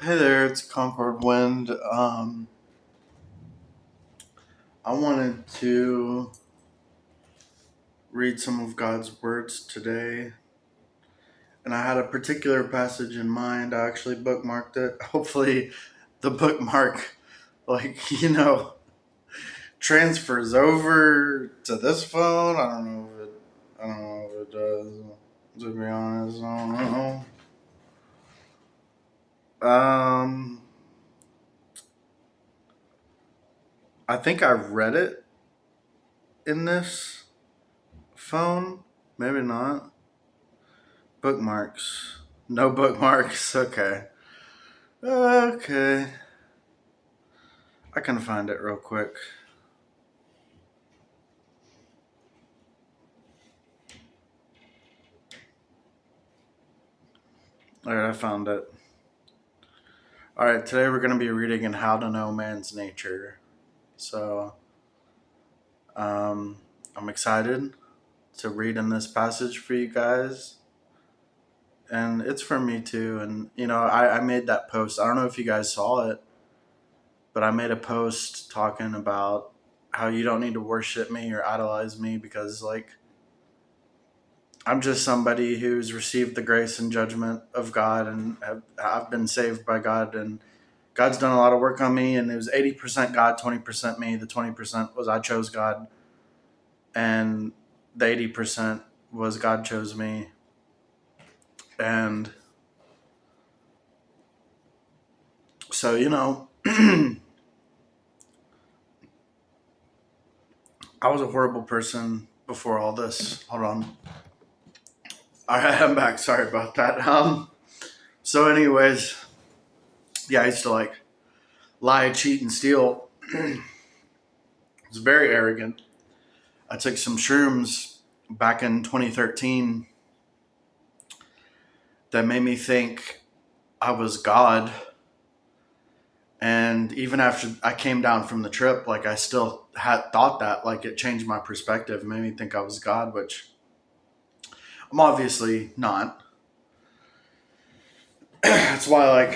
Hey there, it's Concord Wind. I wanted to read some of God's words today, and I had a particular passage in mind. I actually bookmarked it. Hopefully, the bookmark, transfers over to this phone. I don't know if it does. To be honest, I don't know. Um, I think I read it in this phone. Maybe not. Bookmarks. No bookmarks. Okay. Okay. I can find it real quick. Alright, I found it. Alright, today we're going to be reading in How to Know Man's Nature. So, um, I'm excited to read in this passage for you guys. And it's for me too. And, I made that post. I don't know if you guys saw it, but I made a post talking about how you don't need to worship me or idolize me because, I'm just somebody who's received the grace and judgment of God, and I've been saved by God, and God's done a lot of work on me. And it was 80% God, 20% me. The 20% was I chose God, and the 80% was God chose me. And so, I was a horrible person before all this. Hold on. All right, I'm back. Sorry about that. So, anyways, yeah, I used to lie, cheat, and steal. I was very arrogant. I took some shrooms back in 2013 that made me think I was God. And even after I came down from the trip, I still had thought that, it changed my perspective, it made me think I was God, which I'm obviously not. That's why,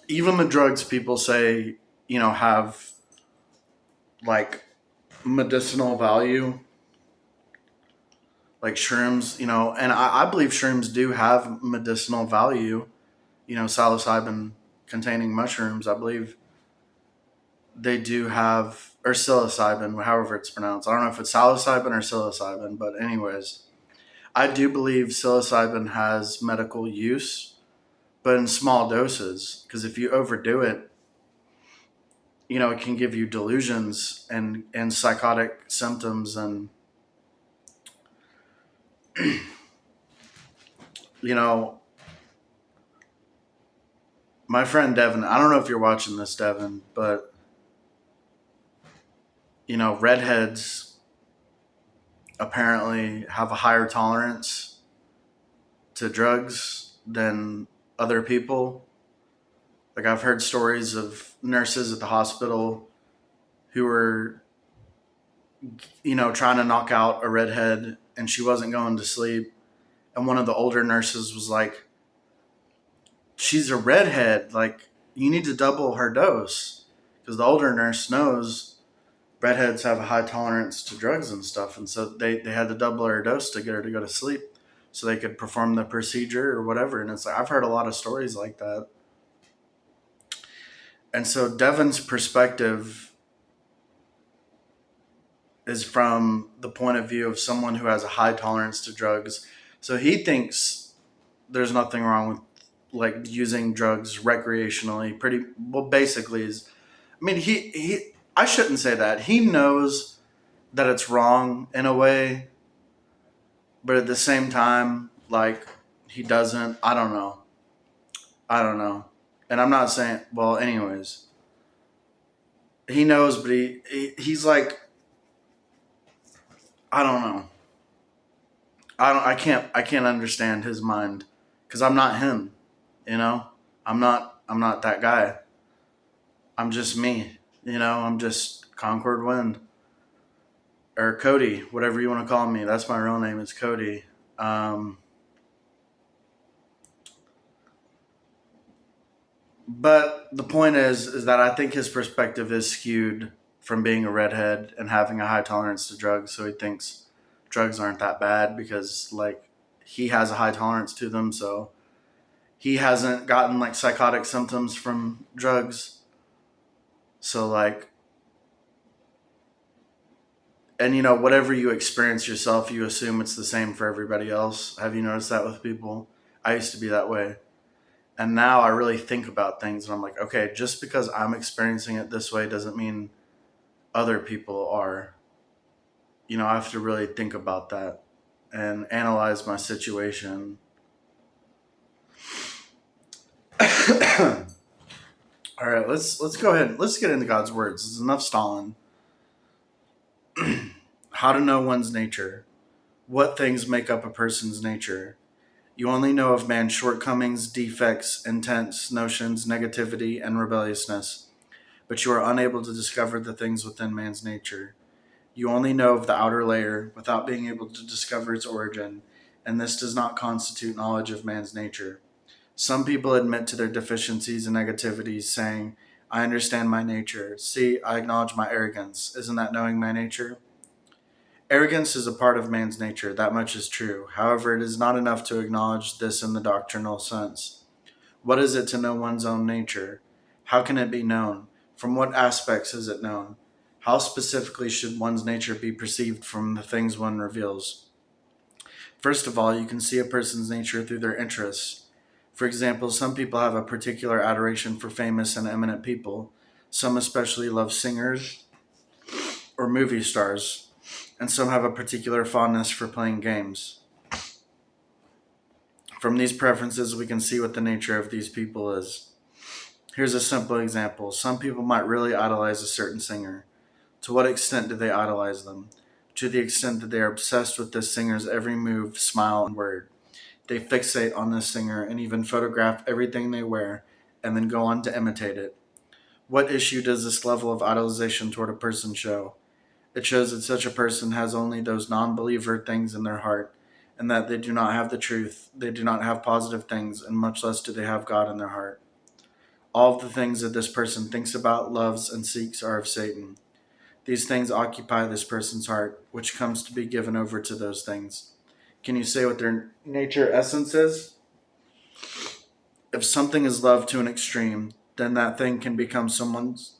even the drugs people say, have like medicinal value, like shrooms, and I believe shrooms do have medicinal value, psilocybin containing mushrooms. I believe they do have, or psilocybin, however it's pronounced. I don't know if it's psilocybin or psilocybin, but anyways, I do believe psilocybin has medical use, but in small doses. Because if you overdo it, it can give you delusions and psychotic symptoms. And you know, my friend Devin, I don't know if you're watching this, Devin, but redheads apparently have a higher tolerance to drugs than other people. Like, I've heard stories of nurses at the hospital who were, trying to knock out a redhead and she wasn't going to sleep. And one of the older nurses was like, she's a redhead. Like, you need to double her dose. Because the older nurse knows redheads have a high tolerance to drugs and stuff. And so they had to double her dose to get her to go to sleep so they could perform the procedure or whatever. And it's like, I've heard a lot of stories like that. And so Devin's perspective is from the point of view of someone who has a high tolerance to drugs. So he thinks there's nothing wrong with using drugs recreationally. Pretty well, basically is. I mean, he. I shouldn't say that. He knows that it's wrong in a way, but at the same time, he doesn't. I don't know. I don't know. And I'm not saying. Well, anyways, he knows, but he's like, I don't know. I can't understand his mind because I'm not him, you know. I'm not that guy. I'm just me, I'm just Concord Wind or Cody, whatever you want to call me. That's my real name. It's Cody. Um, But the point is that I think his perspective is skewed from being a redhead and having a high tolerance to drugs. So he thinks drugs aren't that bad because like he has a high tolerance to them. So he hasn't gotten like psychotic symptoms from drugs. So like, and whatever you experience yourself, you assume it's the same for everybody else. Have you noticed that with people? I used to be that way. And now I really think about things and I'm like, okay, just because I'm experiencing it this way doesn't mean other people are. I have to really think about that and analyze my situation. All right, let's go ahead. Let's get into God's words. It's enough stalling. How to know one's nature. What things make up a person's nature? You only know of man's shortcomings, defects, intents, notions, negativity, and rebelliousness, but you are unable to discover the things within man's nature. You only know of the outer layer without being able to discover its origin, and this does not constitute knowledge of man's nature. Some people admit to their deficiencies and negativities, saying, I understand my nature. See, I acknowledge my arrogance. Isn't that knowing my nature? Arrogance is a part of man's nature, that much is true. However, it is not enough to acknowledge this in the doctrinal sense. What is it to know one's own nature? How can it be known? From what aspects is it known? How specifically should one's nature be perceived from the things one reveals? First of all, you can see a person's nature through their interests. For example, some people have a particular adoration for famous and eminent people. Some especially love singers or movie stars, and some have a particular fondness for playing games. From these preferences, we can see what the nature of these people is. Here's a simple example. Some people might really idolize a certain singer. To what extent do they idolize them? To the extent that they are obsessed with this singer's every move, smile, and word. They fixate on this singer and even photograph everything they wear and then go on to imitate it. What issue does this level of idolization toward a person show? It shows that such a person has only those non believer things in their heart, and that they do not have the truth, they do not have positive things, and much less do they have God in their heart. All of the things that this person thinks about, loves, and seeks are of Satan. These things occupy this person's heart, which comes to be given over to those things. Can you say what their nature essence is? If something is loved to an extreme, then that thing can become someone's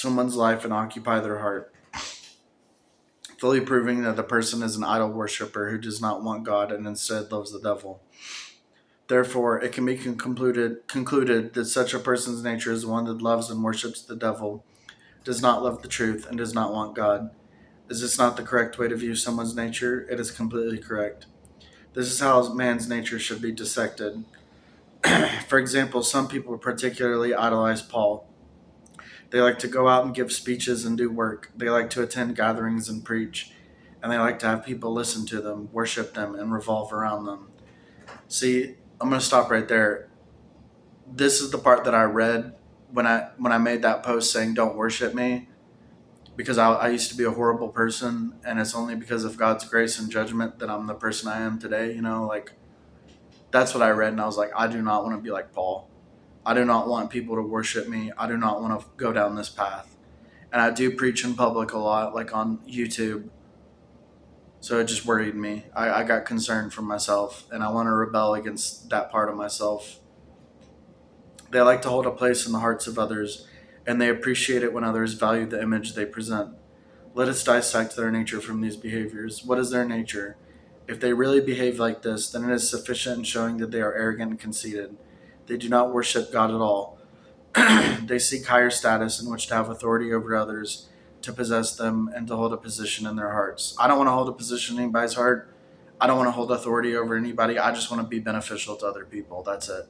life and occupy their heart, fully proving that the person is an idol worshiper who does not want God and instead loves the devil. Therefore, it can be concluded that such a person's nature is one that loves and worships the devil, does not love the truth, and does not want God. Is this not the correct way to view someone's nature? It is completely correct. This is how man's nature should be dissected. For example, some people particularly idolize Paul. They like to go out and give speeches and do work. They like to attend gatherings and preach. And they like to have people listen to them, worship them, and revolve around them. See, I'm going to stop right there. This is the part that I read when I made that post saying don't worship me, because I used to be a horrible person, and it's only because of God's grace and judgment that I'm the person I am today. Like that's what I read, and I was like, I do not want to be like Paul. I do not want people to worship me. I do not want to go down this path. And I do preach in public a lot, like on YouTube. So it just worried me. I got concerned for myself, and I want to rebel against that part of myself. They like to hold a place in the hearts of others, and they appreciate it when others value the image they present. Let us dissect their nature from these behaviors. What is their nature? If they really behave like this, then it is sufficient in showing that they are arrogant and conceited. They do not worship God at all. They seek higher status in which to have authority over others, to possess them, and to hold a position in their hearts. I don't want to hold a position in anybody's heart. I don't want to hold authority over anybody. I just want to be beneficial to other people. That's it.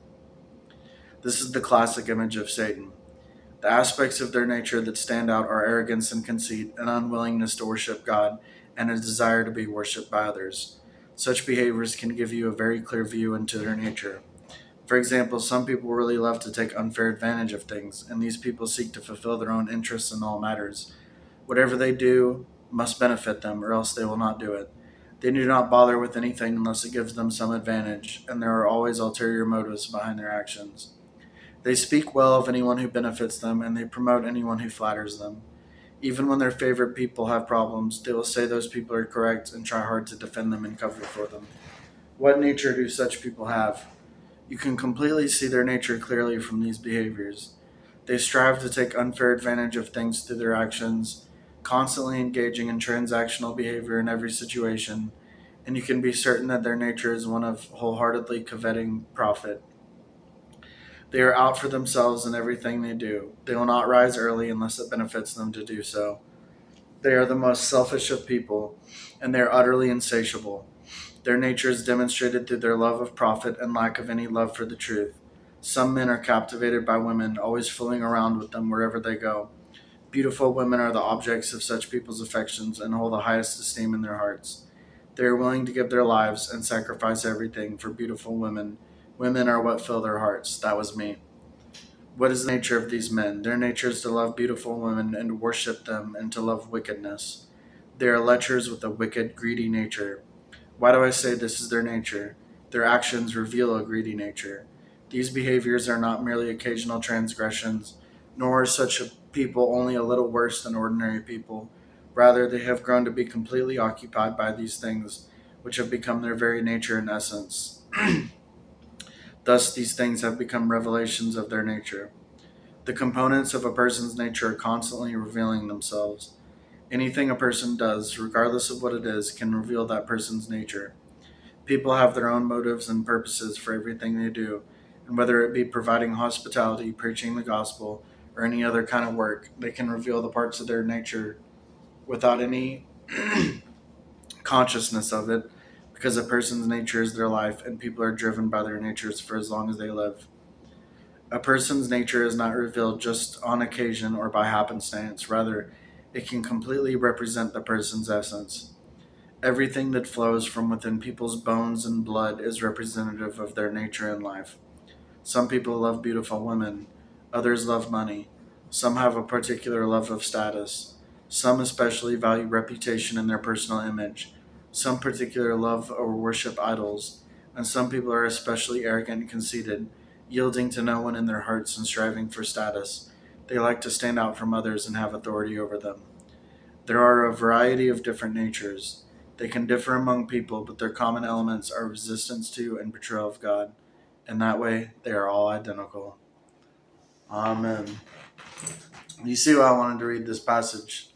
This is the classic image of Satan. The aspects of their nature that stand out are arrogance and conceit, an unwillingness to worship God, and a desire to be worshipped by others. Such behaviors can give you a very clear view into their nature. For example, some people really love to take unfair advantage of things, and these people seek to fulfill their own interests in all matters. Whatever they do must benefit them, or else they will not do it. They do not bother with anything unless it gives them some advantage, and there are always ulterior motives behind their actions. They speak well of anyone who benefits them, and they promote anyone who flatters them. Even when their favorite people have problems, they will say those people are correct and try hard to defend them and cover for them. What nature do such people have? You can completely see their nature clearly from these behaviors. They strive to take unfair advantage of things through their actions, constantly engaging in transactional behavior in every situation, and you can be certain that their nature is one of wholeheartedly coveting profit. They are out for themselves in everything they do. They will not rise early unless it benefits them to do so. They are the most selfish of people, and they are utterly insatiable. Their nature is demonstrated through their love of profit and lack of any love for the truth. Some men are captivated by women, always fooling around with them wherever they go. Beautiful women are the objects of such people's affections and hold the highest esteem in their hearts. They are willing to give their lives and sacrifice everything for beautiful women. Women are what fill their hearts. That was me. What is the nature of these men? Their nature is to love beautiful women and to worship them and to love wickedness. They are lechers with a wicked, greedy nature. Why do I say this is their nature? Their actions reveal a greedy nature. These behaviors are not merely occasional transgressions, nor are such people only a little worse than ordinary people. Rather, they have grown to be completely occupied by these things, which have become their very nature and essence. Thus, these things have become revelations of their nature. The components of a person's nature are constantly revealing themselves. Anything a person does, regardless of what it is, can reveal that person's nature. People have their own motives and purposes for everything they do, and whether it be providing hospitality, preaching the gospel, or any other kind of work, they can reveal the parts of their nature without any consciousness of it, because a person's nature is their life, and people are driven by their natures for as long as they live. A person's nature is not revealed just on occasion or by happenstance, rather, it can completely represent the person's essence. Everything that flows from within people's bones and blood is representative of their nature and life. Some people love beautiful women, others love money. Some have a particular love of status. Some especially value reputation and their personal image. Some particular love or worship idols. And some people are especially arrogant and conceited, yielding to no one in their hearts and striving for status. They like to stand out from others and have authority over them. There are a variety of different natures. They can differ among people, but their common elements are resistance to and betrayal of God. In that way, they are all identical. Amen. You see why I wanted to read this passage?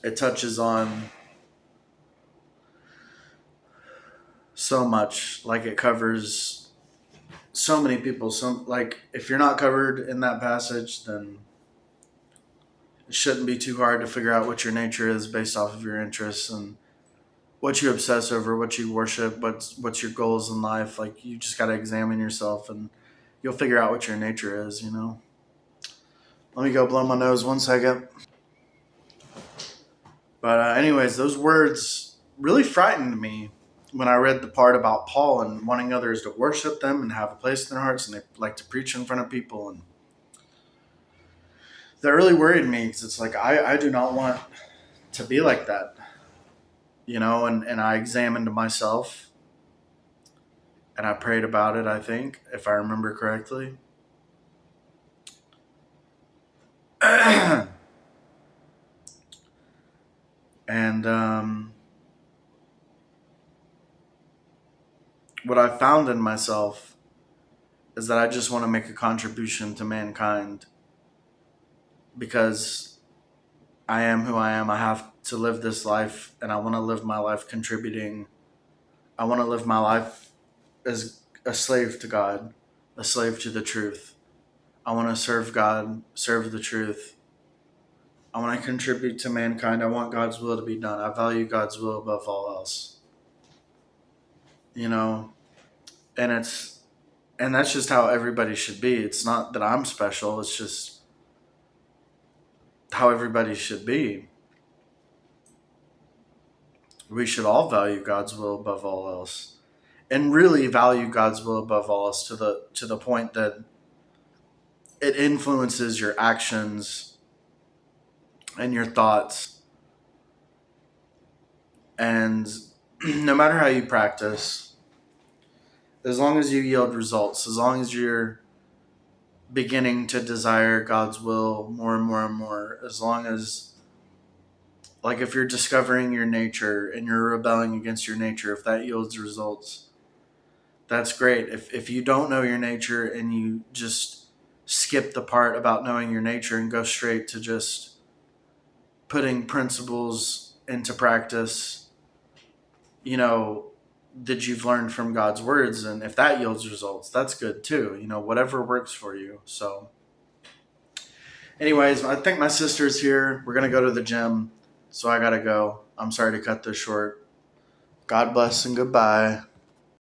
It touches on so much. Like it covers so many people. Like if you're not covered in that passage, then it shouldn't be too hard to figure out what your nature is based off of your interests and what you obsess over, what you worship, what's your goals in life. Like you just got to examine yourself, and you'll figure out what your nature is. Let me go blow my nose 1 second. But anyways, those words really frightened me when I read the part about Paul and wanting others to worship them and have a place in their hearts, and they like to preach in front of people, and that really worried me because it's like I do not want to be like that, and I examined myself and I prayed about it, I think, if I remember correctly. And what I found in myself is that I just want to make a contribution to mankind because I am who I am. I have to live this life, and I want to live my life contributing. I want to live my life as a slave to God, a slave to the truth. I want to serve God, serve the truth. I want to contribute to mankind. I want God's will to be done. I value God's will above all else. You know, and that's just how everybody should be. It's not that I'm special. It's just how everybody should be. We should all value God's will above all else, and really value God's will above all else to the point that it influences your actions and your thoughts. And no matter how you practice, as long as you yield results, as long as you're beginning to desire God's will more and more and more, as long as, like, if you're discovering your nature and you're rebelling against your nature, if that yields results, that's great. If you don't know your nature and you just skip the part about knowing your nature and go straight to just putting principles into practice, you know, that you've learned from God's words, and if that yields results, that's good too. Whatever works for you. So, anyways, I think my sister's here. We're gonna go to the gym, so I gotta go. I'm sorry to cut this short. God bless and goodbye.